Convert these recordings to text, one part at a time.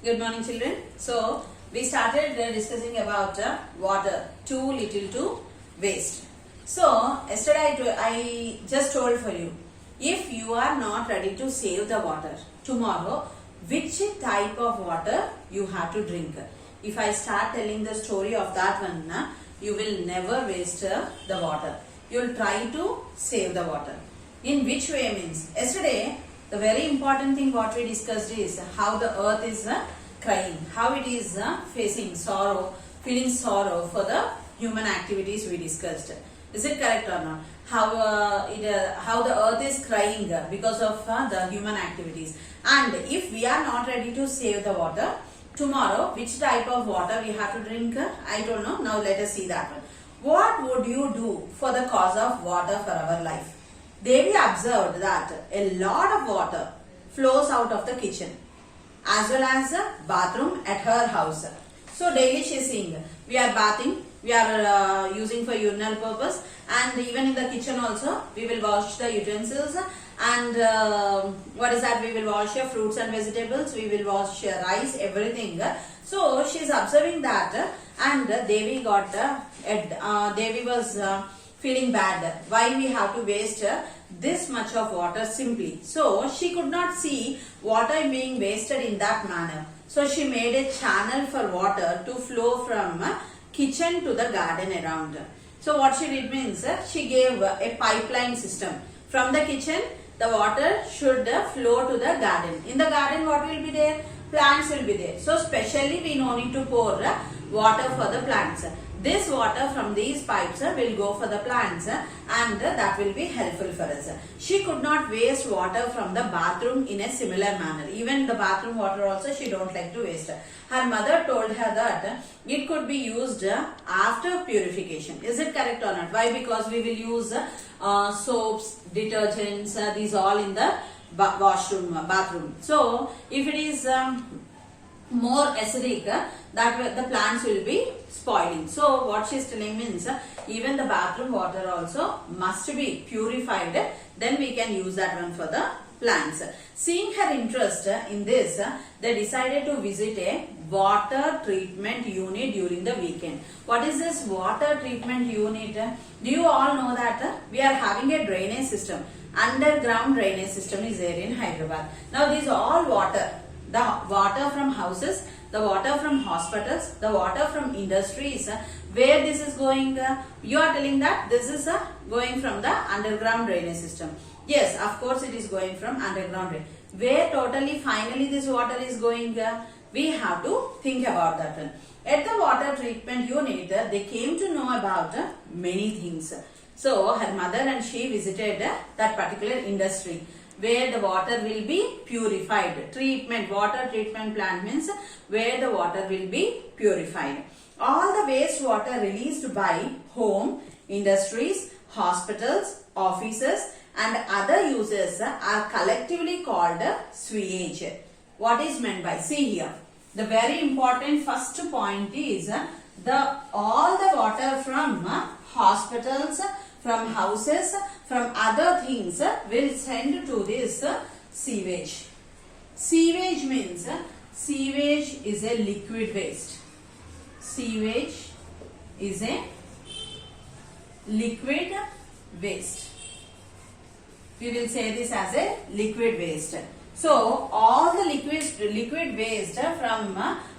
Good morning, children. So, we started discussing about water, too little to waste. So, yesterday I just told for you, if you are not ready to save the water, tomorrow, which type of water you have to drink. If I start telling the story of that one, you will never waste the water. You will try to save the water. In which way means, yesterday, the very important thing what we discussed is how the earth is crying, how it is facing sorrow, feeling sorrow for the human activities we discussed. Is it correct or not? How the earth is crying because of the human activities. And if we are not ready to save the water, tomorrow which type of water we have to drink? I don't know. Now let us see that one. What would you do for the cause of water for our life? Devi observed that a lot of water flows out of the kitchen as well as the bathroom at her house. So daily she is seeing, we are bathing, we are using for urinal purpose, and even in the kitchen also we will wash the utensils, and what is that, we will wash fruits and vegetables, we will wash rice, everything. So she is observing that, and Devi was feeling bad. Why we have to waste this much of water simply? So she could not see water being wasted in that manner. So she made a channel for water to flow from kitchen to the garden around. So what she did means, she gave a pipeline system. From the kitchen, the water should flow to the garden. In the garden, what will be there? Plants will be there. So specially we no need to pour water for the plants. This water from these pipes will go for the plants, and that will be helpful for us. She could not waste water from the bathroom in a similar manner. Even the bathroom water also she don't like to waste. Her mother told her that it could be used after purification. Is it correct or not? Why? Because we will use soaps, detergents, these all in the bathroom. So if it is more acidic, that the plants will be spoiling. So what she is telling means, even the bathroom water also must be purified, then we can use that one for the plants. Seeing her interest in this, they decided to visit a water treatment unit during the weekend. What is this water treatment unit? Do you all know that we are having a drainage system? Underground drainage system is there in Hyderabad. Now these all water, the water from houses, the water from hospitals, the water from industries, where this is going? You are telling that this is going from the underground drainage system. Yes, of course it is going from underground drain. Where totally finally this water is going? We have to think about that one. At the water treatment unit, they came to know about many things. So her mother and she visited that particular industry where the water will be purified. Treatment, water treatment plant means where the water will be purified. All the waste water released by home, industries, hospitals, offices and other users are collectively called sewage. What is meant by? See here. The very important first point is all the water from hospitals, from houses, from other things will send to this sewage. Sewage means, sewage is a liquid waste. Sewage is a liquid waste. We will say this as a liquid waste. So all the liquid waste from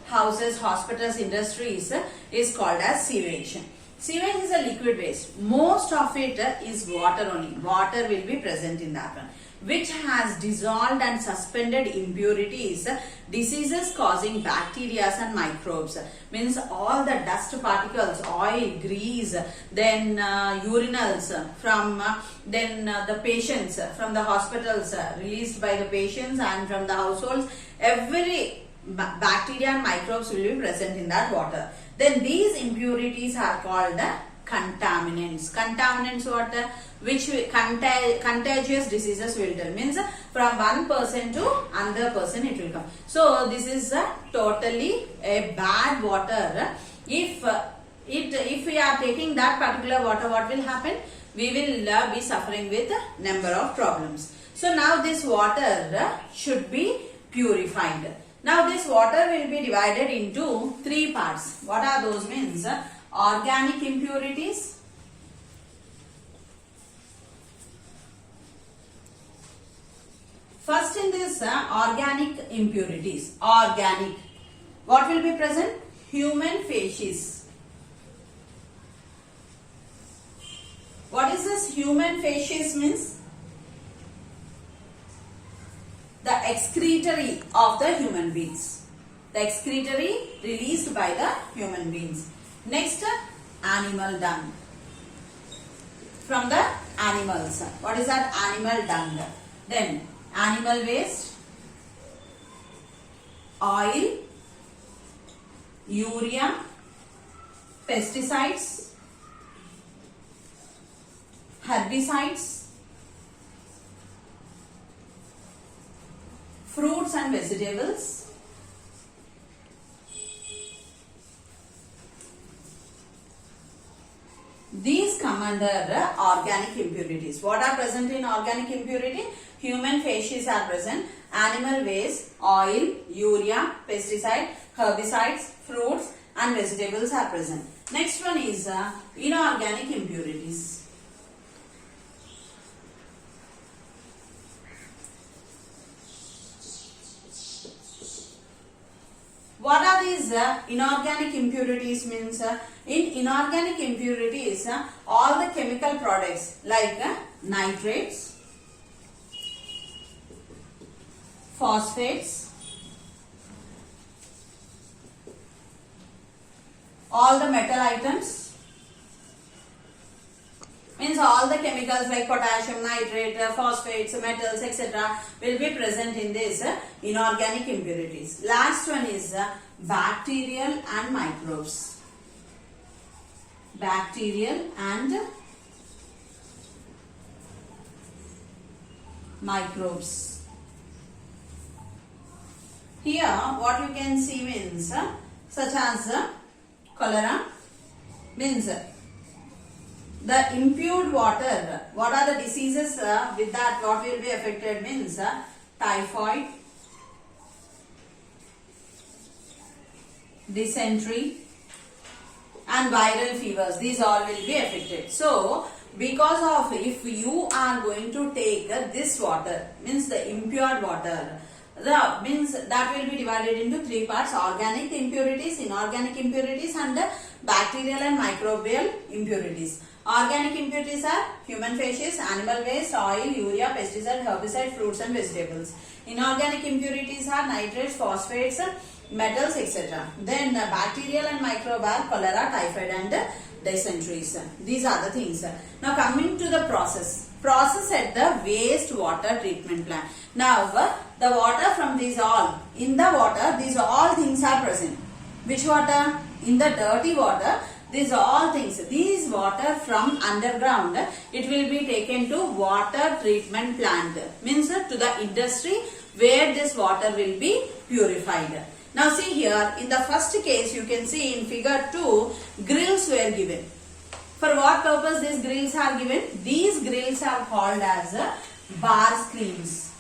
houses, hospitals, industries is called as sewage. Sewage is a liquid waste. Most of it is water only. Water will be present in that one, which has dissolved and suspended impurities, diseases causing bacteria and microbes. Means all the dust particles, oil, grease, then urinals from the patients, from the hospitals released by the patients and from the households, every bacteria and microbes will be present in that water. Then these impurities are called contaminants. Contaminants what? Which contagious diseases will tell. Means from one person to another person it will come. So this is totally a bad water. If we are taking that particular water, what will happen? We will be suffering with number of problems. So now this water should be purified. Now this water will be divided into three parts. What are those means? Organic impurities, first in this organic impurities, organic, what will be present? Human faeces. What is this human faeces means? The excretory of the human beings. The excretory released by the human beings. Next, animal dung. From the animals. What is that? Animal dung. Then, animal waste, oil, urea, pesticides, herbicides, fruits and vegetables, these come under organic impurities. What are present in organic impurity? Human faeces are present, animal waste, oil, urea, pesticide, herbicides, fruits and vegetables are present. Next one is inorganic impurities. What are these inorganic impurities means? In inorganic impurities, all the chemical products like nitrates, phosphates, all the metal items, means all the chemicals like potassium, nitrate, phosphates, metals, etc. will be present in this inorganic impurities. Last one is bacterial and microbes. Bacterial and microbes. Here what you can see means such as cholera, means the impure water. What are the diseases with that what will be affected means typhoid, dysentery and viral fevers. These all will be affected. So because of, if you are going to take this water, means the impure water, means that will be divided into three parts: organic impurities, inorganic impurities and bacterial and microbial impurities. Organic impurities are human faeces, animal waste, oil, urea, pesticide, herbicide, fruits and vegetables. Inorganic impurities are nitrates, phosphates, metals, etc. Then bacterial and microbe are cholera, typhoid and dysenteries. These are the things. Now coming to the process. Process at the wastewater treatment plant. Now the water from these all, in the water these all things are present. Which water? In the dirty water, these all things, these water from underground, it will be taken to water treatment plant, means to the industry where this water will be purified. Now see here, in the first case you can see in figure 2, grills were given. For what purpose these grills are given? These grills are called as bar screens.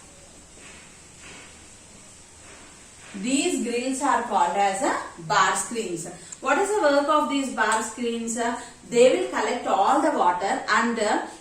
These grills are called as bar screens. What is the work of these bar screens? They will collect all the water and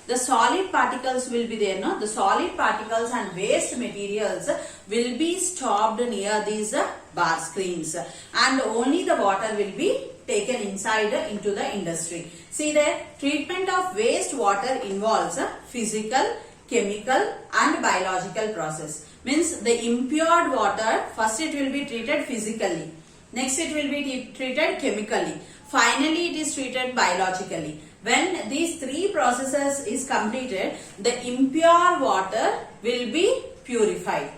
the solid particles will be there. No? The solid particles and waste materials will be stopped near these bar screens and only the water will be taken inside into the industry. See there, treatment of waste water involves physical, chemical and biological process. Means the impure water, first it will be treated physically, next it will be treated chemically, finally it is treated biologically. When these three processes is completed, the impure water will be purified.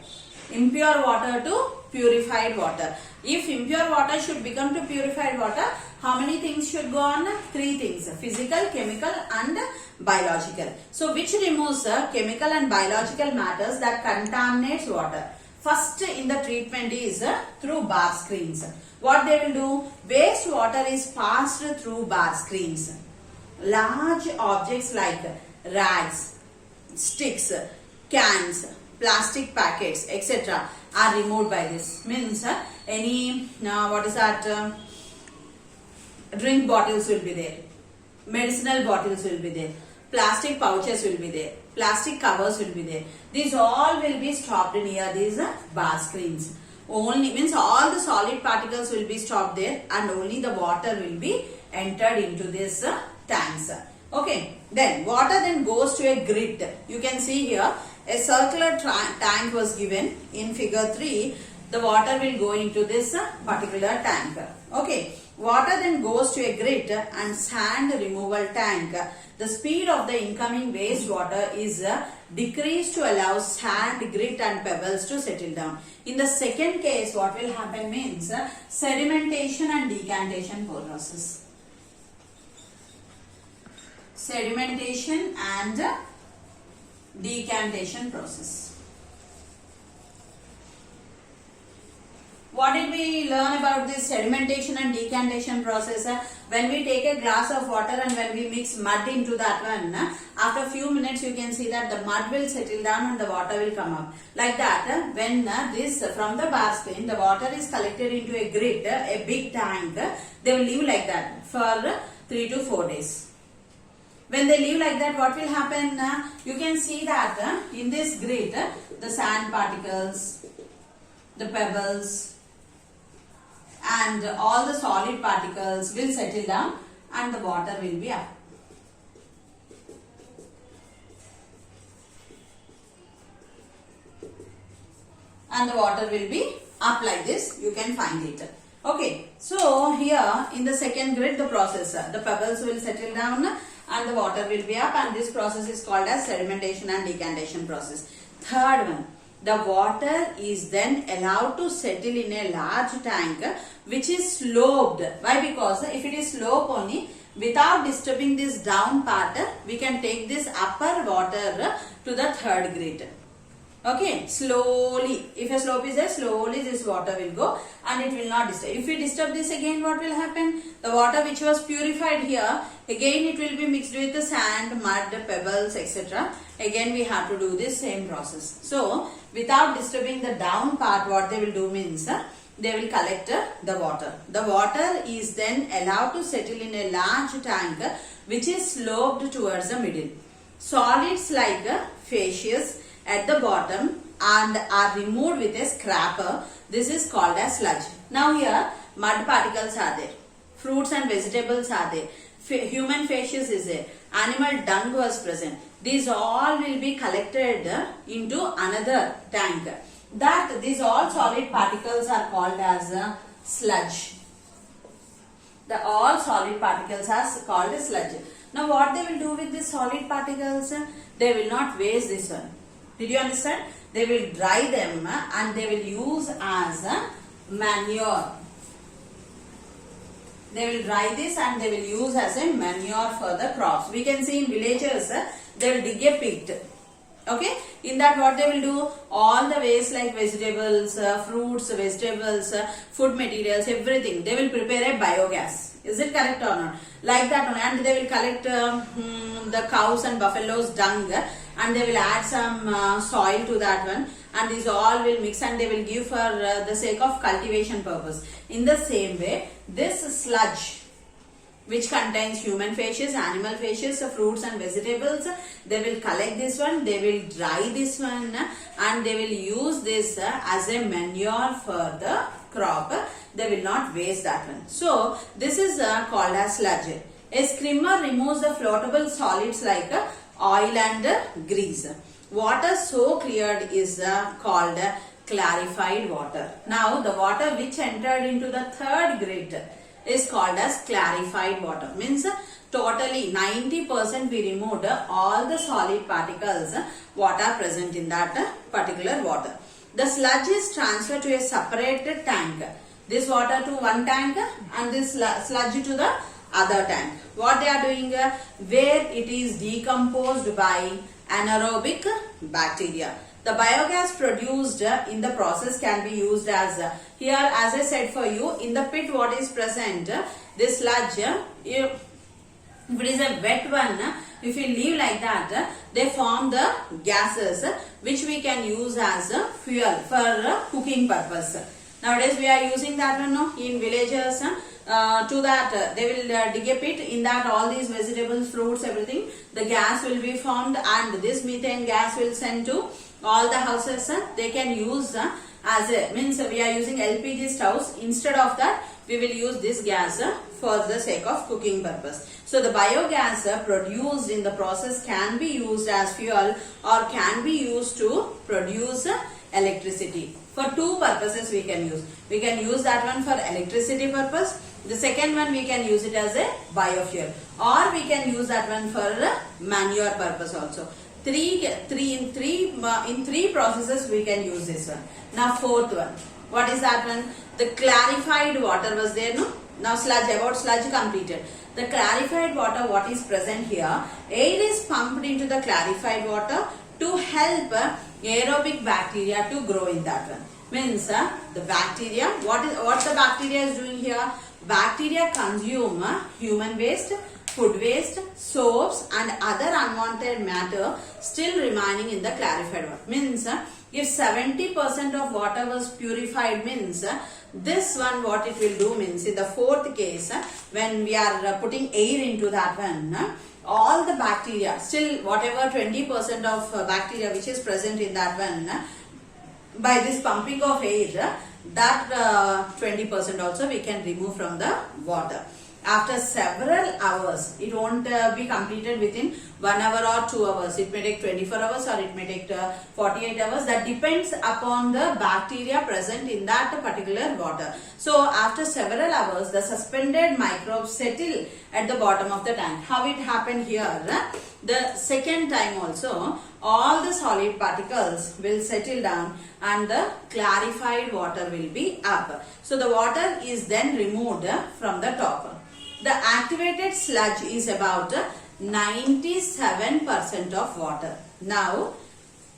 Impure water to purified water. If impure water should become to purified water, how many things should go on? Three things: physical, chemical and biological. So which removes chemical and biological matters that contaminates water. First in the treatment is through bar screens. What they will do? Waste water is passed through bar screens. Large objects like rags, sticks, cans, plastic packets, etc. are removed by this. Means any what is that? Drink bottles will be there, medicinal bottles will be there, plastic pouches will be there, plastic covers will be there. These all will be stopped near these bar screens. Only means all the solid particles will be stopped there, and only the water will be entered into this tanks. Okay, then water then goes to a grid. You can see here a circular tank was given in figure 3. The water will go into this particular tank. Okay, water then goes to a grid and sand removal tank. The speed of the incoming wastewater is decreased to allow sand, grit and pebbles to settle down. In the second case, what will happen means sedimentation and decantation process. Sedimentation and decantation process. What did we learn about this sedimentation and decantation process? When we take a glass of water and when we mix mud into that one, after a few minutes you can see that the mud will settle down and the water will come up. Like that, when this from the bar screen, the water is collected into a grid, a big tank, they will leave like that for 3 to 4 days. When they leave like that, what will happen? You can see that in this grid, the sand particles, the pebbles and all the solid particles will settle down and the water will be up. And the water will be up like this. You can find it. Okay. So here in the second grid, the process, the pebbles will settle down and the water will be up, and this process is called as sedimentation and decantation process. Third one, the water is then allowed to settle in a large tank which is sloped. Why? Because if it is slope only, without disturbing this down part, we can take this upper water to the third grid. Okay, slowly. If a slope is there, slowly this water will go and it will not disturb. If we disturb this again, what will happen? The water which was purified here, again it will be mixed with the sand, mud, pebbles, etc. Again we have to do this same process. So, without disturbing the down part, what they will do means, they will collect the water. The water is then allowed to settle in a large tank which is sloped towards the middle. Solids like facies at the bottom and are removed with a scraper. This is called as sludge. Now here mud particles are there, fruits and vegetables are there, human facies is there, animal dung was present. These all will be collected into another tank. That these all solid particles are called as sludge. The all solid particles are called sludge. Now what they will do with these solid particles? They will not waste this one. Did you understand? They will dry them and they will use as manure. They will dry this and they will use as a manure for the crops. We can see in villages, they will dig a pit. Okay, in that what they will do, all the waste like vegetables, fruits, vegetables, food materials, everything, they will prepare a biogas. Is it correct or not? Like that one, and they will collect the cows and buffaloes dung and they will add some soil to that one, and these all will mix and they will give for the sake of cultivation purpose. In the same way, this sludge which contains human facies, animal facies, fruits and vegetables, they will collect this one, they will dry this one and they will use this as a manure for the crop. They will not waste that one. So, this is called as sludge. A skimmer removes the floatable solids like oil and grease. Water so cleared is called clarified water. Now, the water which entered into the third grid is called as clarified water. Means totally 90% we removed all the solid particles what are present in that particular water. The sludge is transferred to a separated tank. This water to one tank and this sludge to the other tank. What they are doing? Where it is decomposed by anaerobic bacteria. The biogas produced in the process can be used as, here as I said for you, in the pit what is present, this sludge, If it is a wet one, if you leave like that, they form the gases which we can use as fuel for cooking purpose. Nowadays we are using that one no? In villages. To that they will dig a pit. In that all these vegetables, fruits, everything, the gas will be formed, and this methane gas will send to all the houses. They can use as a, means we are using LPG stoves. Instead of that, we will use this gas for the sake of cooking purpose. So the biogas produced in the process can be used as fuel or can be used to produce electricity. For two purposes we can use. We can use that one for electricity purpose. The second one we can use it as a biofuel, or we can use that one for manure purpose also. In three processes we can use this one. Now fourth one. What is that one? The clarified water was there, no? Now sludge, about sludge completed. The clarified water, what is present here? Air is pumped into the clarified water to help aerobic bacteria to grow in that one. Means the bacteria, what the bacteria is doing here? Bacteria consume human waste, food waste, soaps and other unwanted matter still remaining in the clarified water. Means if 70% of water was purified, means this one what it will do means, in the fourth case, when we are putting air into that one, all the bacteria, still whatever 20% of bacteria which is present in that one, by this pumping of air, that 20% also we can remove from the water. After several hours, it won't be completed within 1 hour or 2 hours. It may take 24 hours or it may take 48 hours. That depends upon the bacteria present in that particular water. So after several hours, the suspended microbes settle at the bottom of the tank. How it happened here? The second time also, all the solid particles will settle down and the clarified water will be up. So the water is then removed from the top. The activated sludge is about 97% of water. Now,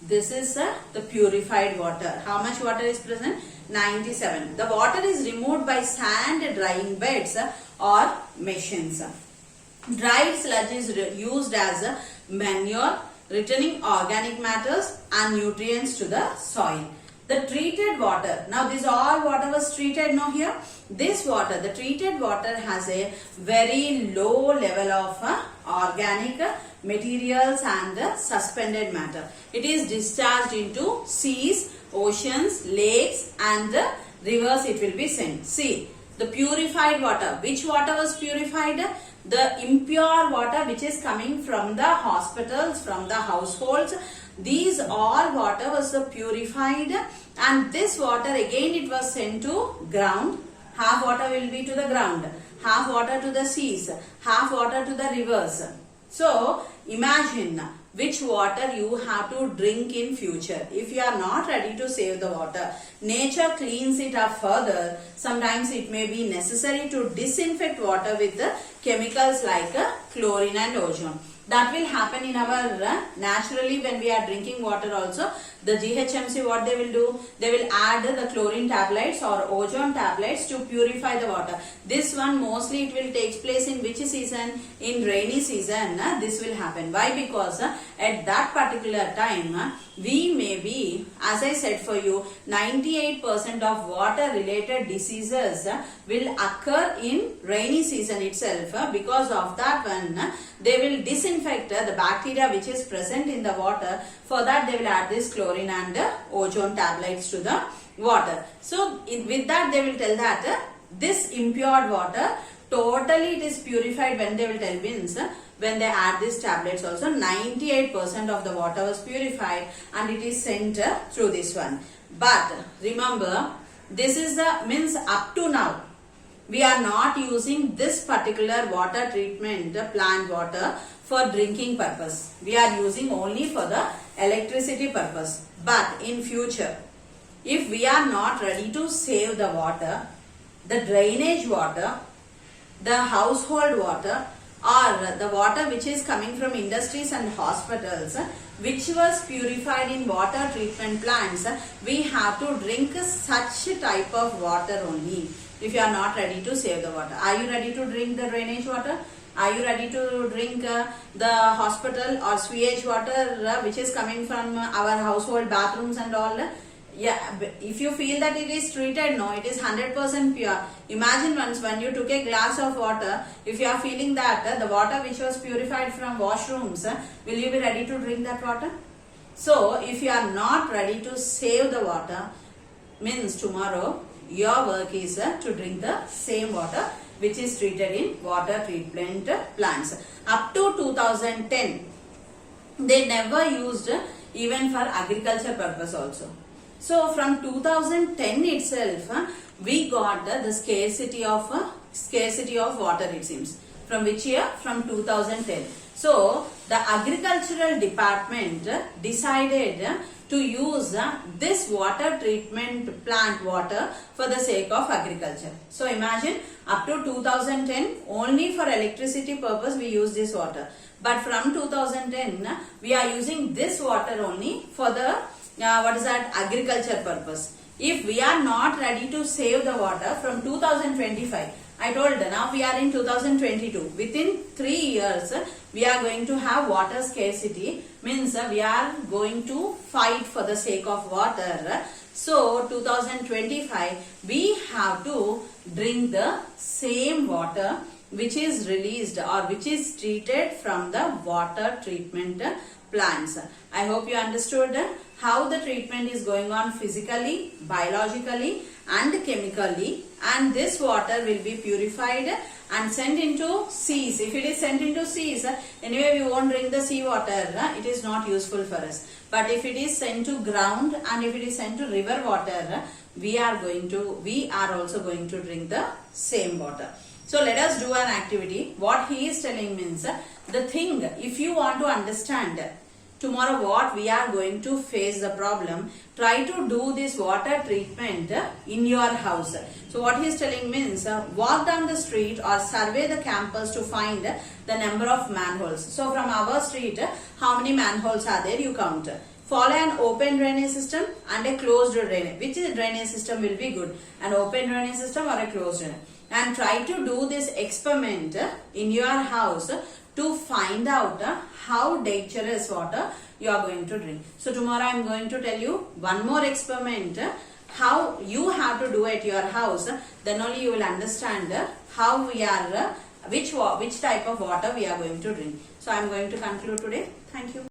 this is the purified water. How much water is present? 97. The water is removed by sand drying beds or machines. Dried sludge is used as manure, returning organic matters and nutrients to the soil. The treated water, now this all water was treated now here. This water, the treated water has a very low level of organic materials and suspended matter. It is discharged into seas, oceans, lakes and rivers it will be sent. See, the purified water, which water was purified? The impure water which is coming from the hospitals, from the households. These all water was purified, and this water again it was sent to ground. Half water will be to the ground, half water to the seas, half water to the rivers. So imagine which water you have to drink in future. If you are not ready to save the water, nature cleans it up further. Sometimes it may be necessary to disinfect water with the chemicals like chlorine and ozone. That will happen in our naturally when we are drinking water also. The GHMC, what they will do? They will add the chlorine tablets or ozone tablets to purify the water. This one mostly it will take place in which season? In rainy season. This will happen. Why? Because at that particular time we may be, as I said for you, 98% of water related diseases will occur in rainy season itself. Because of that one, they will disinfect the bacteria which is present in the water. For that they will add this chlorine and ozone tablets to the water. So with that they will tell that this impure water totally it is purified. When they will tell means when they add these tablets also 98% of the water was purified and it is sent through this one. But remember, this is the means up to now we are not using this particular water treatment plant water for drinking purpose. We are using only for the electricity purpose. But in future, if we are not ready to save the water, the drainage water, the household water or the water which is coming from industries and hospitals, which was purified in water treatment plants, we have to drink such type of water only. If you are not ready to save the water. Are you ready to drink the drainage water? Are you ready to drink the hospital or sewage water which is coming from our household bathrooms and all? Yeah, if you feel that it is treated, no, it is 100% pure. Imagine once when you took a glass of water, if you are feeling that the water which was purified from washrooms, will you be ready to drink that water? So, if you are not ready to save the water, means tomorrow your work is to drink the same water which is treated in water treatment plants. Up to 2010, they never used even for agriculture purpose also. So from 2010 itself, we got the scarcity of water, it seems. From which year? From 2010. So the agricultural department decided to use this water treatment plant water for the sake of agriculture. So imagine, up to 2010 only for electricity purpose we use this water. But from 2010 we are using this water only for the agriculture purpose. If we are not ready to save the water from 2025, I told now we are in 2022. Within 3 years, we are going to have water scarcity. Means we are going to fight for the sake of water. So 2025, we have to drink the same water which is released or which is treated from the water treatment plants. I hope you understood how the treatment is going on physically, biologically and chemically, and this water will be purified and sent into seas. If it is sent into seas, anyway we won't drink the sea water, it is not useful for us. But if it is sent to ground and if it is sent to river water, we are also going to drink the same water. So let us do an activity. What he is telling means, the thing, if you want to understand tomorrow what we are going to face the problem, try to do this water treatment in your house. So what he is telling means, walk down the street or survey the campus to find the number of manholes. So from our street, how many manholes are there, you count. Follow an open drainage system and a closed drainage. Which drainage system will be good? An open drainage system or a closed drainage? And try to do this experiment in your house to find out how dangerous water you are going to drink. So tomorrow I am going to tell you one more experiment how you have to do at your house. Then only you will understand how we are, which type of water we are going to drink. So I am going to conclude today. Thank you.